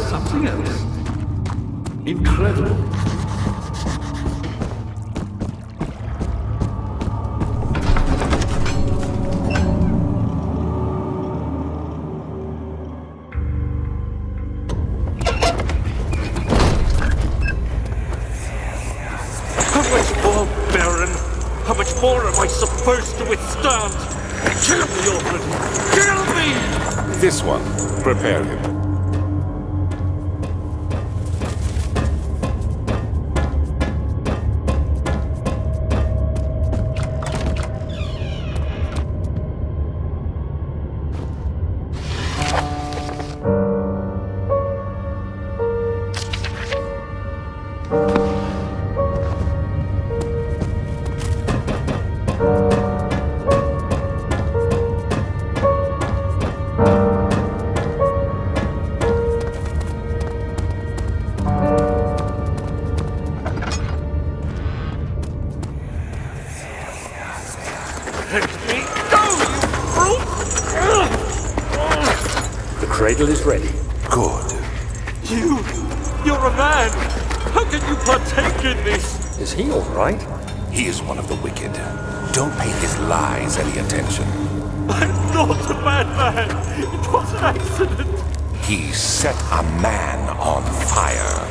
Something else. Incredible. How much more, Baron? How much more am I supposed to withstand? Kill me already! Kill me! This one, prepare him. The cradle is ready. Good. You're a man! How can you partake in this? Is he all right? He is one of the wicked. Don't pay his lies any attention. I'm not a madman! It was an accident! He set a man on fire.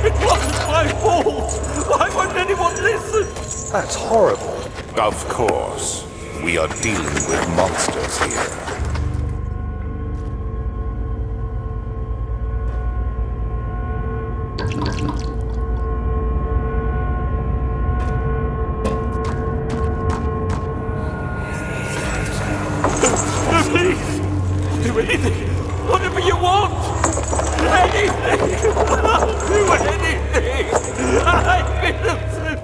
It wasn't my fault! Why won't anyone listen? That's horrible. Of course. We are dealing with monsters here. Please! Do anything! Whatever you want! Anything! I'll do anything! I'm innocent!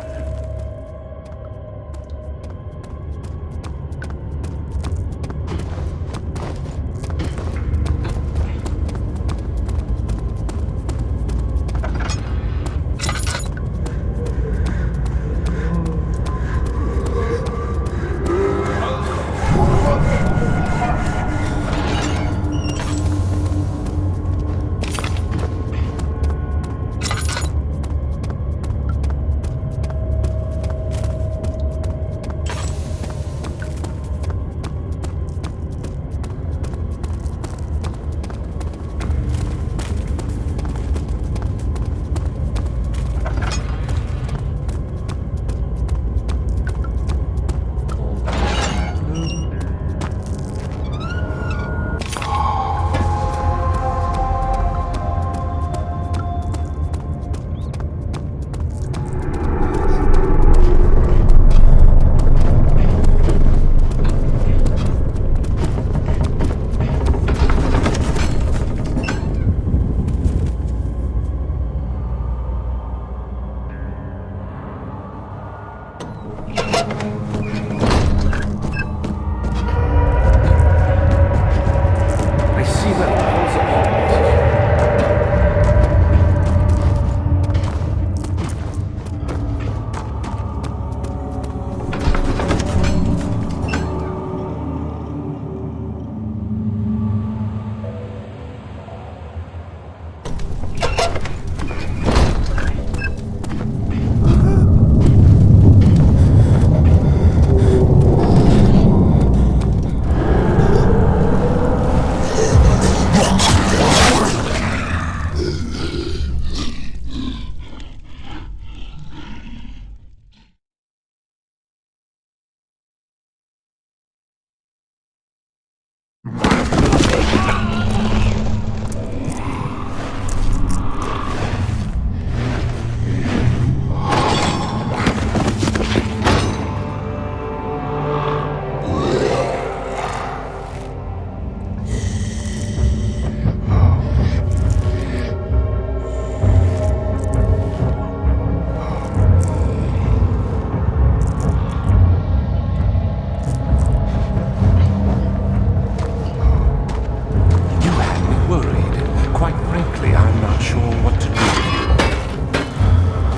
Frankly, I'm not sure what to do with you.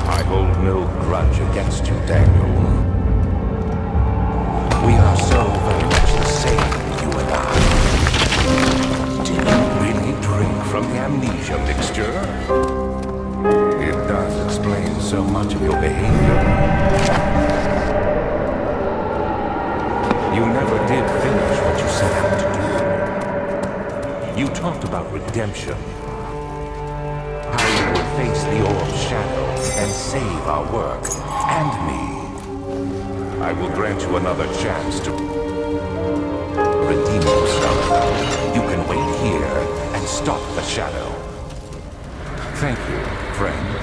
I hold no grudge against you, Daniel. We are so very much the same, you and I. Do you really drink from the amnesia mixture? It does explain so much of your behavior. You never did finish what you set out to do. You talked about redemption. How you would face the orb's shadow and save our work, and me. I will grant you another chance to redeem yourself. You can wait here and stop the shadow. Thank you, friend.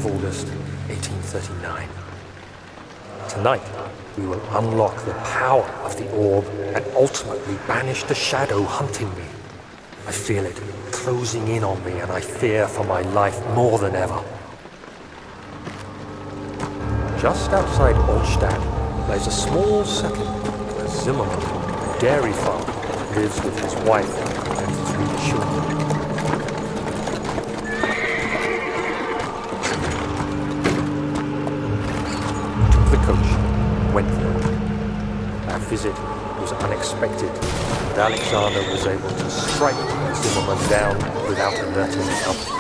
August 1839. Tonight, we will unlock the power of the orb and ultimately banish the shadow hunting me. I feel it closing in on me and I fear for my life more than ever. Just outside Altstadt lies a small settlement where Zimmerman, a dairy farmer, lives with his wife and 3 children. Went there. Our visit was unexpected, and Alexander was able to strike Zimmerman down without alerting others.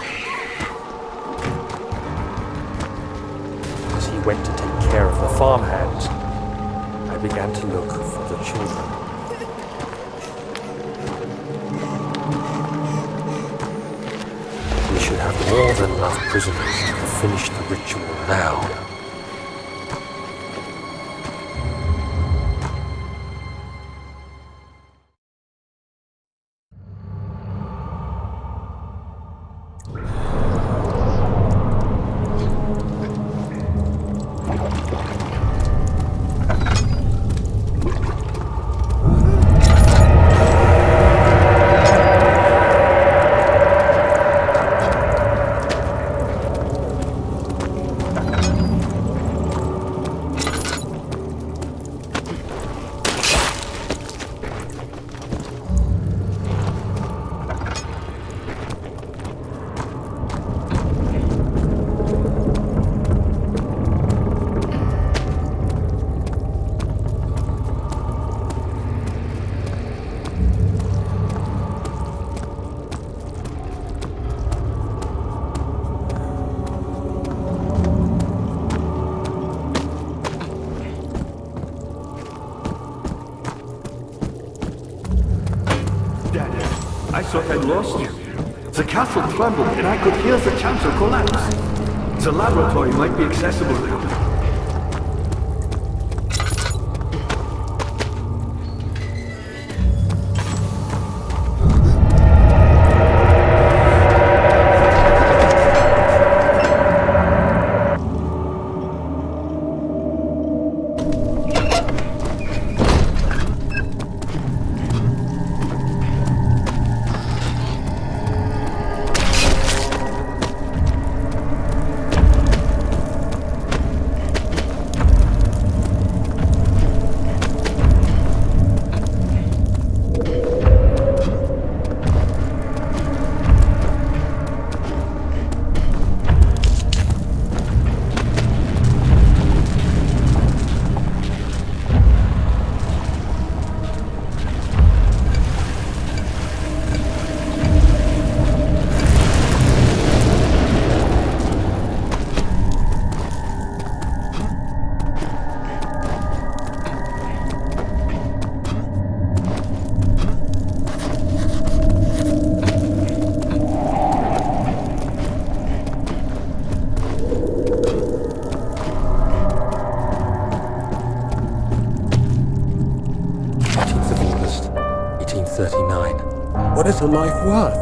As he went to take care of the farmhands, I began to look for the children. We should have more than enough prisoners to finish the ritual now. I thought I'd lost you. The castle trembled and I could hear the chancel collapse. The laboratory might be accessible now. What is a life worth?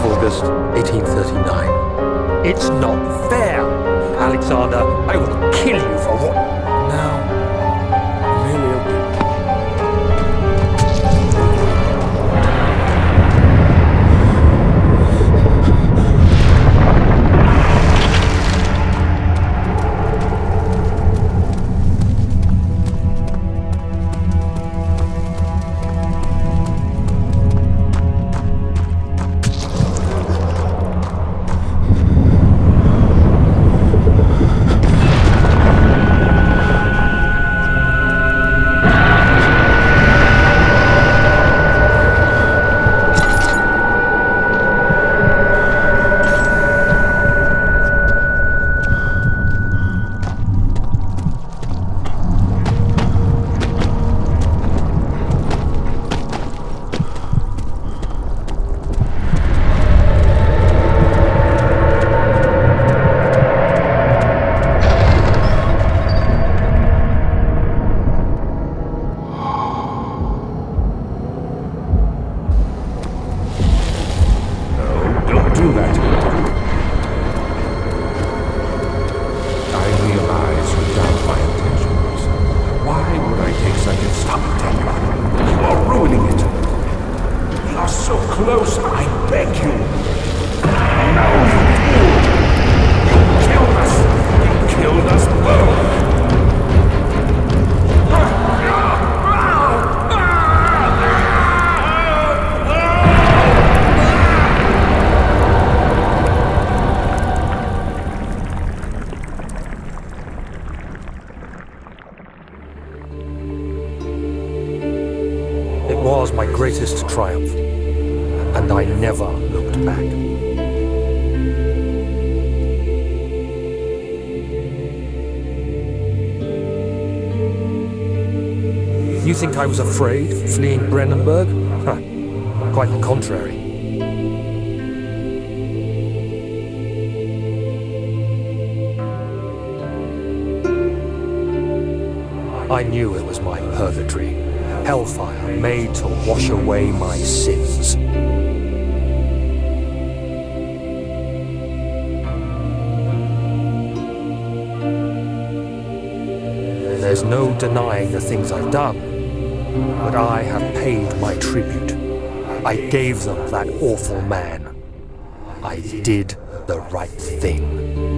August 1839. It's not fair! Alexander, I will kill you for what? Now, Amelia. Do that. I realize you doubt my intentions. Why would I take such a stop, Daniel? You are ruining it. We are so close, I beg you. No, you fool! You killed us! You killed us both! It was my greatest triumph, and I never looked back. You think I was afraid, fleeing Brennenburg? Huh. Quite the contrary. I knew it was my purgatory. Hellfire made to wash away my sins. There's no denying the things I've done, but I have paid my tribute. I gave them that awful man. I did the right thing.